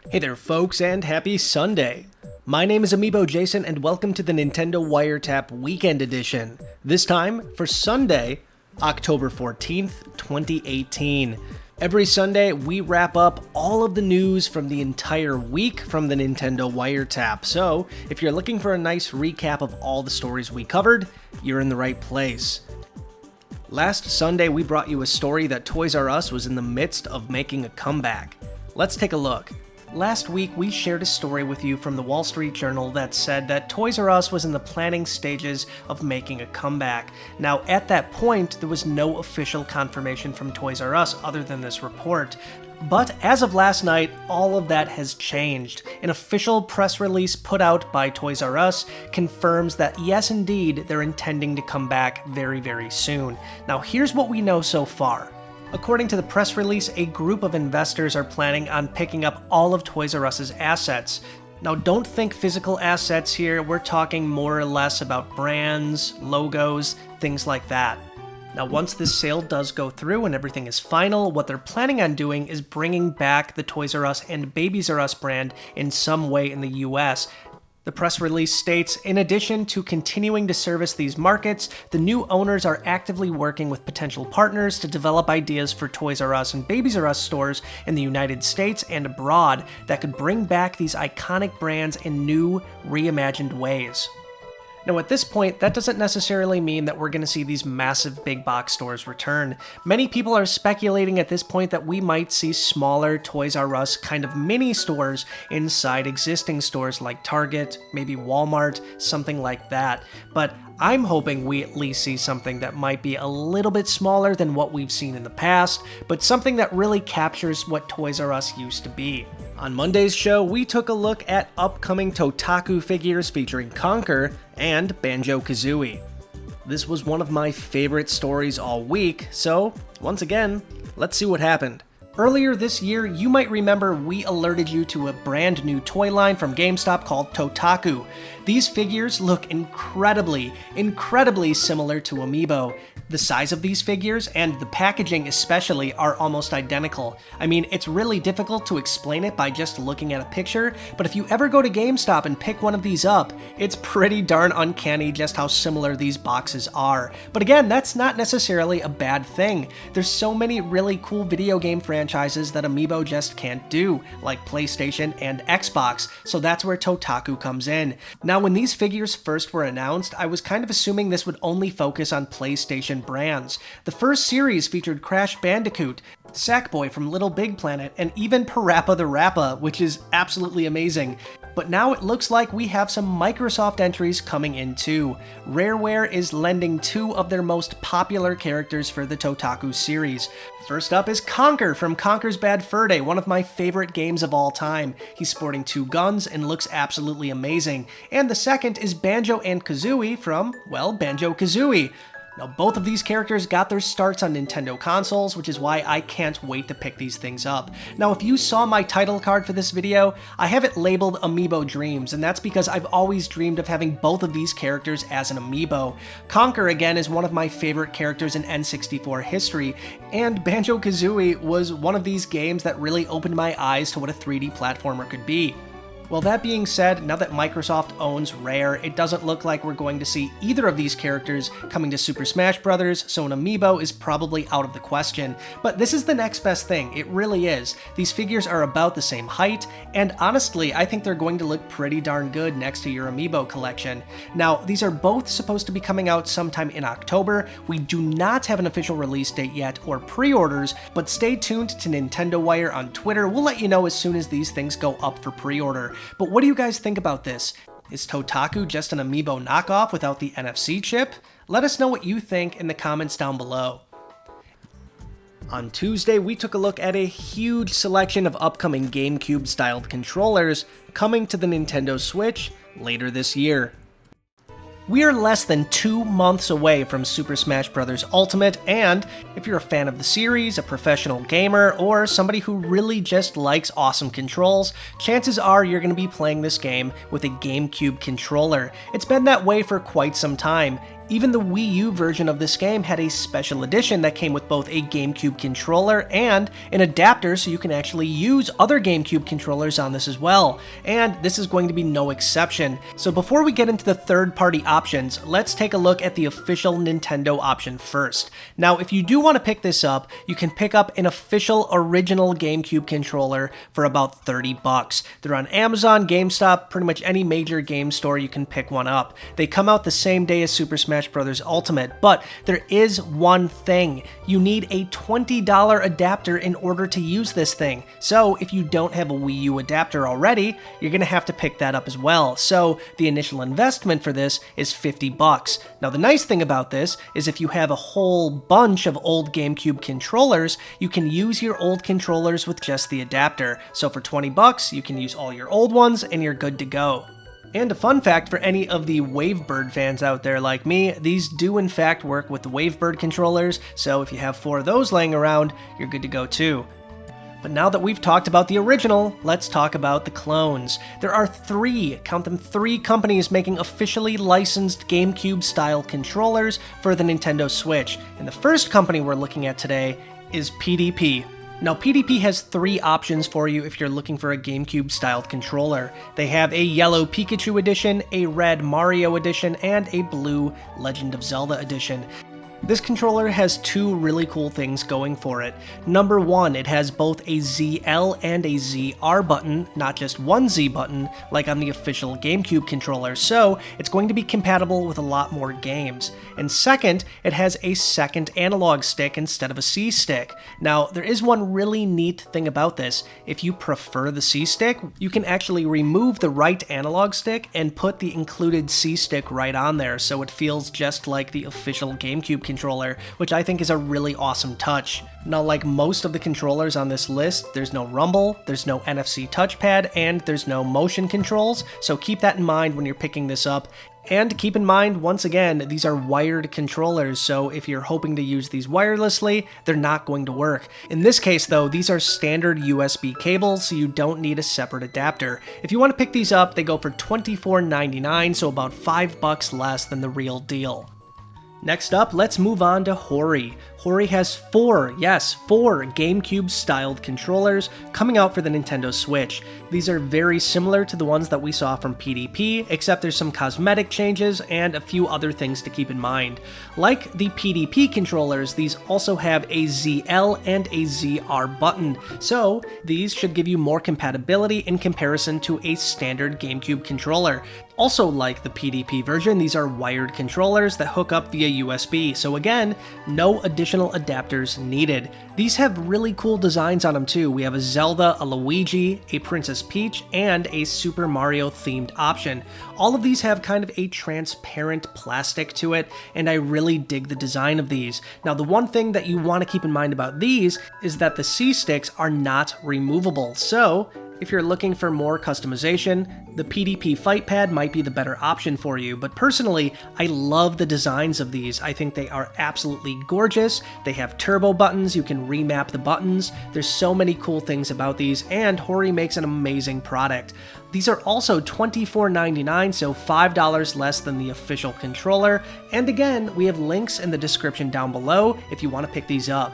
Hey there folks, and happy Sunday! My name is Amiibo Jason, and welcome to the Nintendo Wiretap Weekend Edition. This time for Sunday, October 14th, 2018. Every Sunday, we wrap up all of the news from the entire week from the Nintendo Wiretap, so if you're looking for a nice recap of all the stories we covered, you're in the right place. Last Sunday, we brought you a story that Toys R Us was in the midst of making a comeback. Let's take a look. Last week, we shared a story with you from the Wall Street Journal that said that Toys R Us was in the planning stages of making a comeback. Now, at that point, there was no official confirmation from Toys R Us other than this report. But as of last night, all of that has changed. An official press release put out by Toys R Us confirms that yes, indeed, they're intending to come back very, very soon. Now, here's what we know so far. According to the press release, a group of investors are planning on picking up all of Toys R Us's assets. Now, don't think physical assets here, we're talking more or less about brands, logos, things like that. Now, once this sale does go through and everything is final, what they're planning on doing is bringing back the Toys R Us and Babies R Us brand in some way in the US. The press release states, in addition to continuing to service these markets, the new owners are actively working with potential partners to develop ideas for Toys R Us and Babies R Us stores in the United States and abroad that could bring back these iconic brands in new, reimagined ways. Now at this point, that doesn't necessarily mean that we're going to see these massive big box stores return. Many people are speculating at this point that we might see smaller Toys R Us kind of mini stores inside existing stores like Target, maybe Walmart, something like that. But I'm hoping we at least see something that might be a little bit smaller than what we've seen in the past, but something that really captures what Toys R Us used to be. On Monday's show, we took a look at upcoming Totaku figures featuring Conker and Banjo-Kazooie. This was one of my favorite stories all week, so once again, let's see what happened. Earlier this year, you might remember we alerted you to a brand new toy line from GameStop called Totaku. These figures look incredibly similar to Amiibo. The size of these figures, and the packaging especially, are almost identical. I mean, it's really difficult to explain it by just looking at a picture, but if you ever go to GameStop and pick one of these up, it's pretty darn uncanny just how similar these boxes are. But again, that's not necessarily a bad thing. There's so many really cool video game franchises that Amiibo just can't do, like PlayStation and Xbox, so that's where Totaku comes in. Now, when these figures first were announced, I was kind of assuming this would only focus on PlayStation brands. The first series featured Crash Bandicoot, Sackboy from Little Big Planet, and even Parappa the Rappa, which is absolutely amazing. But now it looks like we have some Microsoft entries coming in too. Rareware is lending two of their most popular characters for the Totaku series. First up is Conker from Conker's Bad Fur Day, one of my favorite games of all time. He's sporting two guns and looks absolutely amazing. And the second is Banjo and Kazooie from, well, Banjo-Kazooie. Now, both of these characters got their starts on Nintendo consoles, which is why I can't wait to pick these things up. Now, if you saw my title card for this video, I have it labeled Amiibo Dreams, and that's because I've always dreamed of having both of these characters as an amiibo. Conker, again, is one of my favorite characters in N64 history, and Banjo-Kazooie was one of these games that really opened my eyes to what a 3D platformer could be. Well, that being said, now that Microsoft owns Rare, it doesn't look like we're going to see either of these characters coming to Super Smash Bros., so an amiibo is probably out of the question. But this is the next best thing, it really is. These figures are about the same height, and honestly, I think they're going to look pretty darn good next to your amiibo collection. Now, these are both supposed to be coming out sometime in October. We do not have an official release date yet or pre-orders, but stay tuned to Nintendo Wire on Twitter. We'll let you know as soon as these things go up for pre-order. But what do you guys think about this? Is Totaku just an amiibo knockoff without the NFC chip? Let us know what you think in the comments down below. On Tuesday, we took a look at a huge selection of upcoming GameCube-styled controllers coming to the Nintendo Switch later this year. We are less than 2 months away from Super Smash Bros. Ultimate, and if you're a fan of the series, a professional gamer, or somebody who really just likes awesome controls, chances are you're going to be playing this game with a GameCube controller. It's been that way for quite some time. Even the Wii U version of this game had a special edition that came with both a GameCube controller and an adapter so you can actually use other GameCube controllers on this as well, and this is going to be no exception. So before we get into the third-party options, let's take a look at the official Nintendo option first. Now, if you do want to pick this up, you can pick up an official original GameCube controller for about 30 bucks. They're on Amazon, GameStop, pretty much any major game store you can pick one up. They come out the same day as Super Smash Bros. Ultimate, but there is one thing. You need a $20 adapter in order to use this thing. So if you don't have a Wii U adapter already, you're going to have to pick that up as well. So the initial investment for this is 50 bucks. Now the nice thing about this is if you have a whole bunch of old GameCube controllers, you can use your old controllers with just the adapter. So for 20 bucks, you can use all your old ones and you're good to go. And a fun fact for any of the Wavebird fans out there like me, these do in fact work with the Wavebird controllers, so if you have 4 of those laying around, you're good to go too. But now that we've talked about the original, let's talk about the clones. There are 3, count them 3 companies making officially licensed GameCube-style controllers for the Nintendo Switch, and the first company we're looking at today is PDP. Now, PDP has 3 options for you if you're looking for a GameCube-styled controller. They have a yellow Pikachu edition, a red Mario edition, and a blue Legend of Zelda edition. This controller has 2 really cool things going for it. Number 1, it has both a ZL and a ZR button, not just one Z button, like on the official GameCube controller, so it's going to be compatible with a lot more games. And second, it has a second analog stick instead of a C stick. Now, there is one really neat thing about this. If you prefer the C stick, you can actually remove the right analog stick and put the included C stick right on there, so it feels just like the official GameCube controller, which I think is a really awesome touch. Now, like most of the controllers on this list, there's no rumble, there's no NFC touchpad, and there's no motion controls, so keep that in mind when you're picking this up. And keep in mind, once again, these are wired controllers, so if you're hoping to use these wirelessly, they're not going to work. In this case, though, these are standard USB cables, so you don't need a separate adapter. If you want to pick these up, they go for $24.99, so about $5 less than the real deal. Next up, let's move on to Hori. Hori has 4 GameCube-styled controllers coming out for the Nintendo Switch. These are very similar to the ones that we saw from PDP, except there's some cosmetic changes and a few other things to keep in mind. Like the PDP controllers, these also have a ZL and a ZR button, so these should give you more compatibility in comparison to a standard GameCube controller. Also, like the PDP version, these are wired controllers that hook up via USB, so again, no additional adapters needed. These have really cool designs on them too. We have a Zelda, a Luigi, a Princess Peach, and a Super Mario themed option. All of these have kind of a transparent plastic to it, and I really dig the design of these. Now, the one thing that you want to keep in mind about these is that the C-sticks are not removable, so if you're looking for more customization, the PDP Fight Pad might be the better option for you, but personally, I love the designs of these. I think they are absolutely gorgeous. They have turbo buttons, you can remap the buttons. There's so many cool things about these, and Hori makes an amazing product. These are also $24.99, so $5 less than the official controller, and again, we have links in the description down below if you want to pick these up.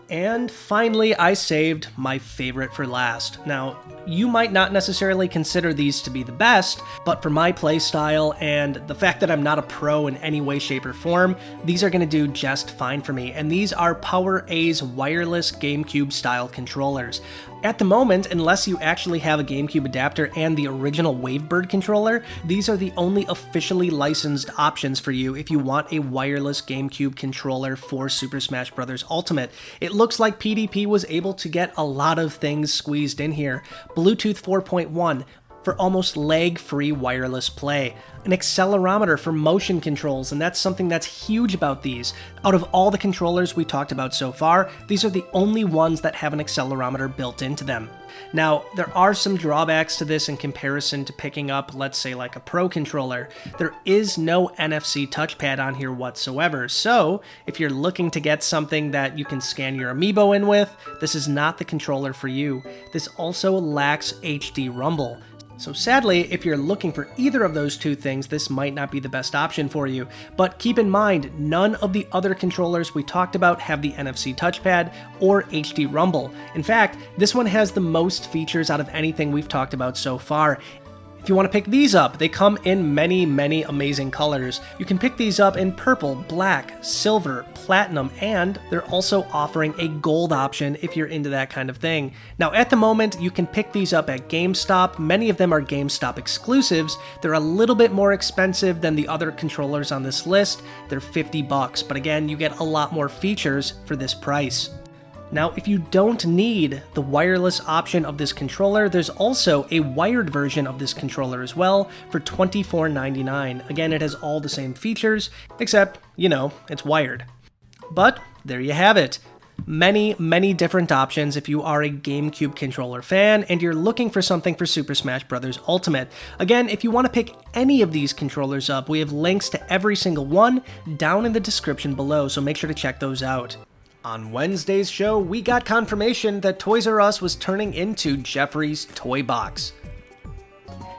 And finally, I saved my favorite for last. Now, you might not necessarily consider these to be the best, but for my playstyle and the fact that I'm not a pro in any way, shape, or form, these are going to do just fine for me, and these are PowerA's wireless GameCube-style controllers. At the moment, unless you actually have a GameCube adapter and the original Wavebird controller, these are the only officially licensed options for you if you want a wireless GameCube controller for Super Smash Bros. Ultimate. It looks like PDP was able to get a lot of things squeezed in here. Bluetooth 4.1, for almost lag-free wireless play, an accelerometer for motion controls, and that's something that's huge about these. Out of all the controllers we talked about so far, these are the only ones that have an accelerometer built into them. Now, there are some drawbacks to this in comparison to picking up, let's say, like a Pro controller. There is no NFC touchpad on here whatsoever, so if you're looking to get something that you can scan your amiibo in with, this is not the controller for you. This also lacks HD rumble. So sadly, if you're looking for either of those two things, this might not be the best option for you. But keep in mind, none of the other controllers we talked about have the NFC touchpad or HD rumble. In fact, this one has the most features out of anything we've talked about so far. If you want to pick these up, they come in many amazing colors. You can pick these up in purple, black, silver, platinum, and they're also offering a gold option if you're into that kind of thing. Now at the moment, you can pick these up at GameStop. Many of them are GameStop exclusives. They're a little bit more expensive than the other controllers on this list. They're $50, but again, you get a lot more features for this price. Now, if you don't need the wireless option of this controller, there's also a wired version of this controller as well for $24.99. Again, it has all the same features, except, it's wired. But there you have it. Many different options if you are a GameCube controller fan and you're looking for something for Super Smash Bros. Ultimate. Again, if you want to pick any of these controllers up, we have links to every single one down in the description below, so make sure to check those out. On Wednesday's show, we got confirmation that Toys R Us was turning into Jeffrey's Toy Box.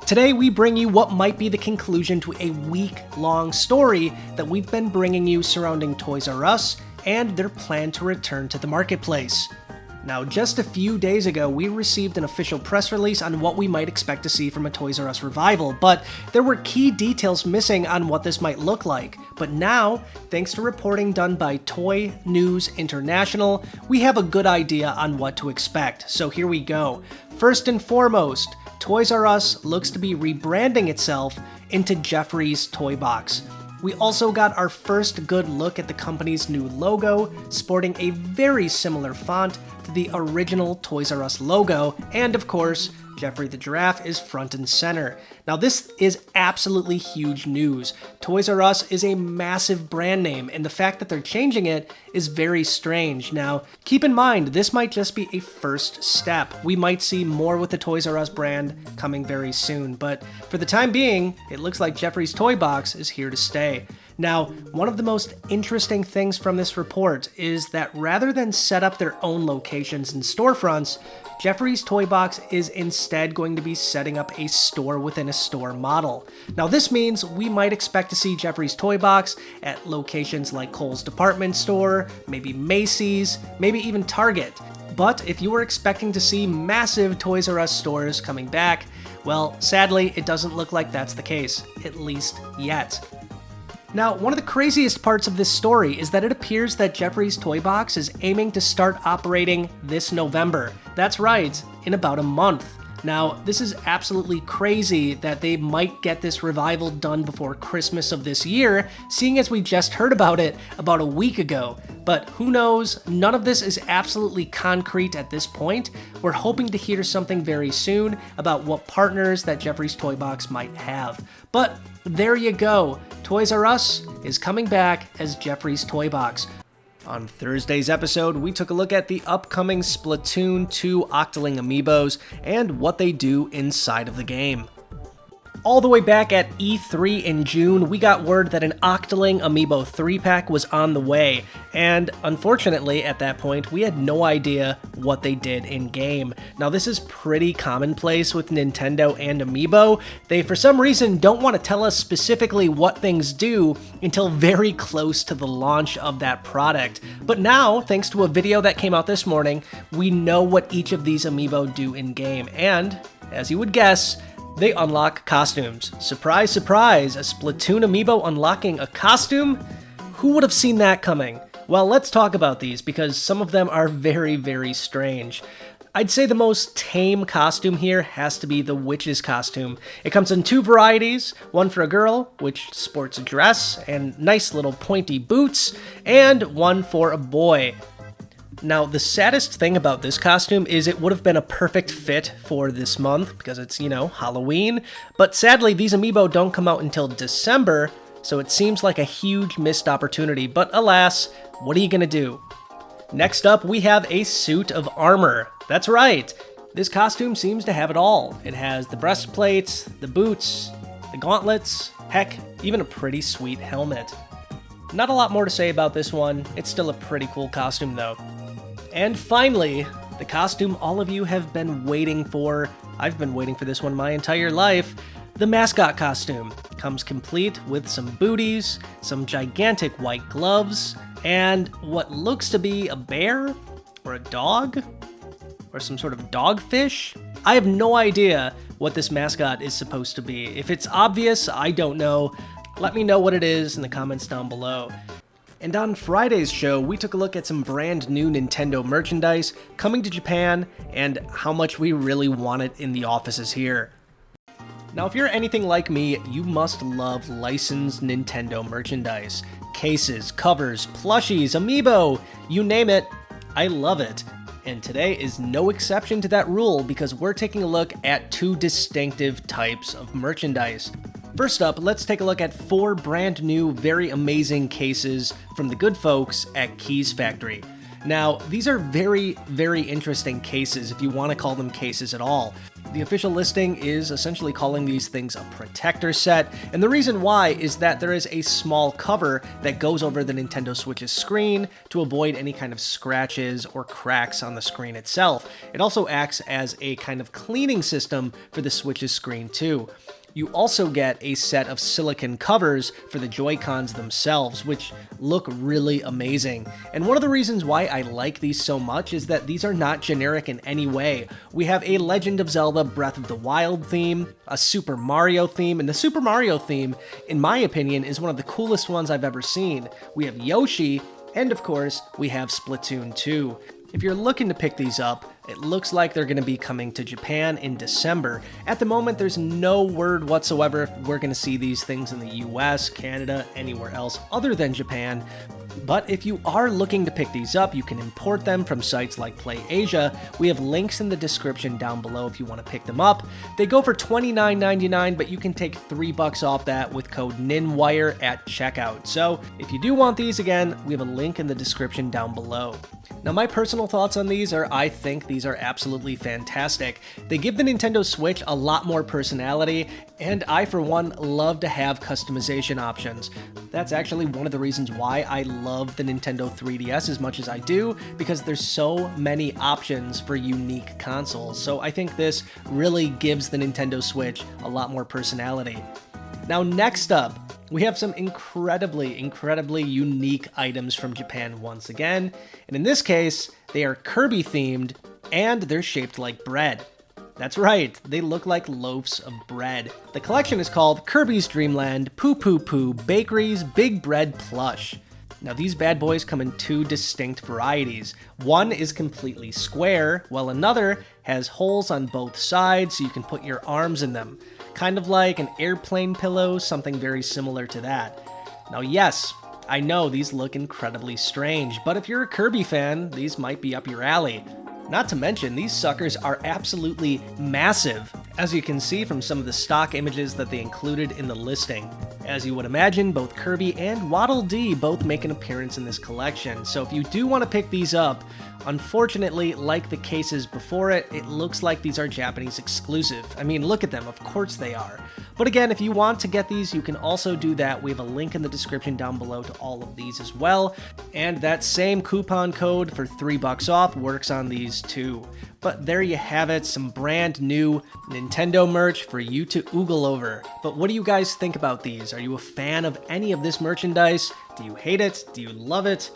Today, we bring you what might be the conclusion to a week-long story that we've been bringing you surrounding Toys R Us and their plan to return to the marketplace. Now, just a few days ago, we received an official press release on what we might expect to see from a Toys R Us revival, but there were key details missing on what this might look like. But now, thanks to reporting done by Toy News International, we have a good idea on what to expect. So here we go. First and foremost, Toys R Us looks to be rebranding itself into Jeffrey's Toy Box. We also got our first good look at the company's new logo, sporting a very similar font to the original Toys R Us logo, and of course, Jeffrey the Giraffe is front and center. Now this is absolutely huge news. Toys R Us is a massive brand name, and the fact that they're changing it is very strange. Now, keep in mind, this might just be a first step. We might see more with the Toys R Us brand coming very soon, but for the time being, it looks like Jeffrey's Toy Box is here to stay. Now, one of the most interesting things from this report is that rather than set up their own locations and storefronts, Jeffrey's Toy Box is instead going to be setting up a store within a store model. Now this means we might expect to see Jeffrey's Toy Box at locations like Kohl's department store, maybe Macy's, maybe even Target. But if you were expecting to see massive Toys R Us stores coming back, well, sadly, it doesn't look like that's the case, at least yet. Now, one of the craziest parts of this story is that it appears that Jeffrey's Toy Box is aiming to start operating this November. That's right, in about a month. Now, this is absolutely crazy that they might get this revival done before Christmas of this year, seeing as we just heard about it about a week ago. But who knows? None of this is absolutely concrete at this point. We're hoping to hear something very soon about what partners that Jeffrey's Toy Box might have. But there you go. Toys R Us is coming back as Jeffrey's Toy Box. On Thursday's episode, we took a look at the upcoming Splatoon 2 Octoling amiibos and what they do inside of the game. All the way back at E3 in June, we got word that an Octoling amiibo 3-pack was on the way, and unfortunately, at that point, we had no idea what they did in-game. Now, this is pretty commonplace with Nintendo and amiibo. They, for some reason, don't want to tell us specifically what things do until very close to the launch of that product. But now, thanks to a video that came out this morning, we know what each of these amiibo do in-game, and, as you would guess, they unlock costumes. Surprise, surprise, a Splatoon amiibo unlocking a costume? Who would have seen that coming? Well, let's talk about these because some of them are very strange. I'd say the most tame costume here has to be the witch's costume. It comes in two varieties, one for a girl, which sports a dress and nice little pointy boots, and one for a boy. Now, the saddest thing about this costume is it would have been a perfect fit for this month because it's, Halloween, but sadly these amiibo don't come out until December, so it seems like a huge missed opportunity, but alas, what are you gonna do? Next up, we have a suit of armor. That's right, this costume seems to have it all. It has the breastplates, the boots, the gauntlets, heck, even a pretty sweet helmet. Not a lot more to say about this one, it's still a pretty cool costume though. And finally, the costume all of you have been waiting for I've been waiting for this one my entire life. The mascot costume comes complete with some booties, some gigantic white gloves, and what looks to be a bear or a dog or some sort of dogfish. I have no idea what this mascot is supposed to be. If it's obvious, I don't know. Let me know what it is in the comments down below. And on Friday's show, we took a look at some brand new Nintendo merchandise coming to Japan and how much we really want it in the offices here. Now, if you're anything like me, you must love licensed Nintendo merchandise. Cases, covers, plushies, amiibo, you name it, I love it. And today is no exception to that rule because we're taking a look at two distinctive types of merchandise. First up, let's take a look at 4 brand new, very amazing cases from the good folks at Keys Factory. Now, these are very, very interesting cases if you want to call them cases at all. The official listing is essentially calling these things a protector set, and the reason why is that there is a small cover that goes over the Nintendo Switch's screen to avoid any kind of scratches or cracks on the screen itself. It also acts as a kind of cleaning system for the Switch's screen too. You also get a set of silicone covers for the Joy-Cons themselves, which look really amazing. And one of the reasons why I like these so much is that these are not generic in any way. We have a Legend of Zelda Breath of the Wild theme, a Super Mario theme, and the Super Mario theme, in my opinion, is one of the coolest ones I've ever seen. We have Yoshi, and of course, we have Splatoon 2. If you're looking to pick these up, it looks like they're going to be coming to Japan in December. At the moment, there's no word whatsoever if we're going to see these things in the US, Canada, anywhere else other than Japan. But if you are looking to pick these up, you can import them from sites like PlayAsia. We have links in the description down below if you want to pick them up. They go for $29.99, but you can take $3 off that with code NINWIRE at checkout. So if you do want these, again, we have a link in the description down below. Now, my personal thoughts on these are I think these are absolutely fantastic. They give the Nintendo Switch a lot more personality, and I, for one, love to have customization options. That's actually one of the reasons why I love the Nintendo 3DS as much as I do, because there's so many options for unique consoles. So I think this really gives the Nintendo Switch a lot more personality. Now, next up, we have some incredibly unique items from Japan once again, and in this case, they are Kirby themed and they're shaped like bread. That's right, they look like loaves of bread. The collection is called Kirby's Dream Land Poo Poo Poo Bakery's Big Bread Plush. Now, these bad boys come in 2 distinct varieties. One is completely square, while another has holes on both sides so you can put your arms in them. Kind of like an airplane pillow, something very similar to that. Now, yes, I know these look incredibly strange, but if you're a Kirby fan, these might be up your alley. Not to mention, these suckers are absolutely massive, as you can see from some of the stock images that they included in the listing. As you would imagine, both Kirby and Waddle Dee both make an appearance in this collection, so if you do want to pick these up, unfortunately, like the cases before it, it looks like these are Japanese exclusive. I mean, look at them, of course they are. But again, if you want to get these, you can also do that. We have a link in the description down below to all of these as well. And that same coupon code for $3 off works on these too. But there you have it, some brand new Nintendo merch for you to oogle over. But what do you guys think about these? Are you a fan of any of this merchandise? Do you hate it? Do you love it?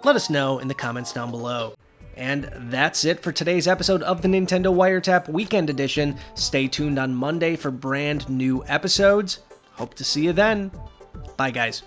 Let us know in the comments down below. And that's it for today's episode of the Nintendo Wiretap Weekend Edition. Stay tuned on Monday for brand new episodes. Hope to see you then. Bye, guys.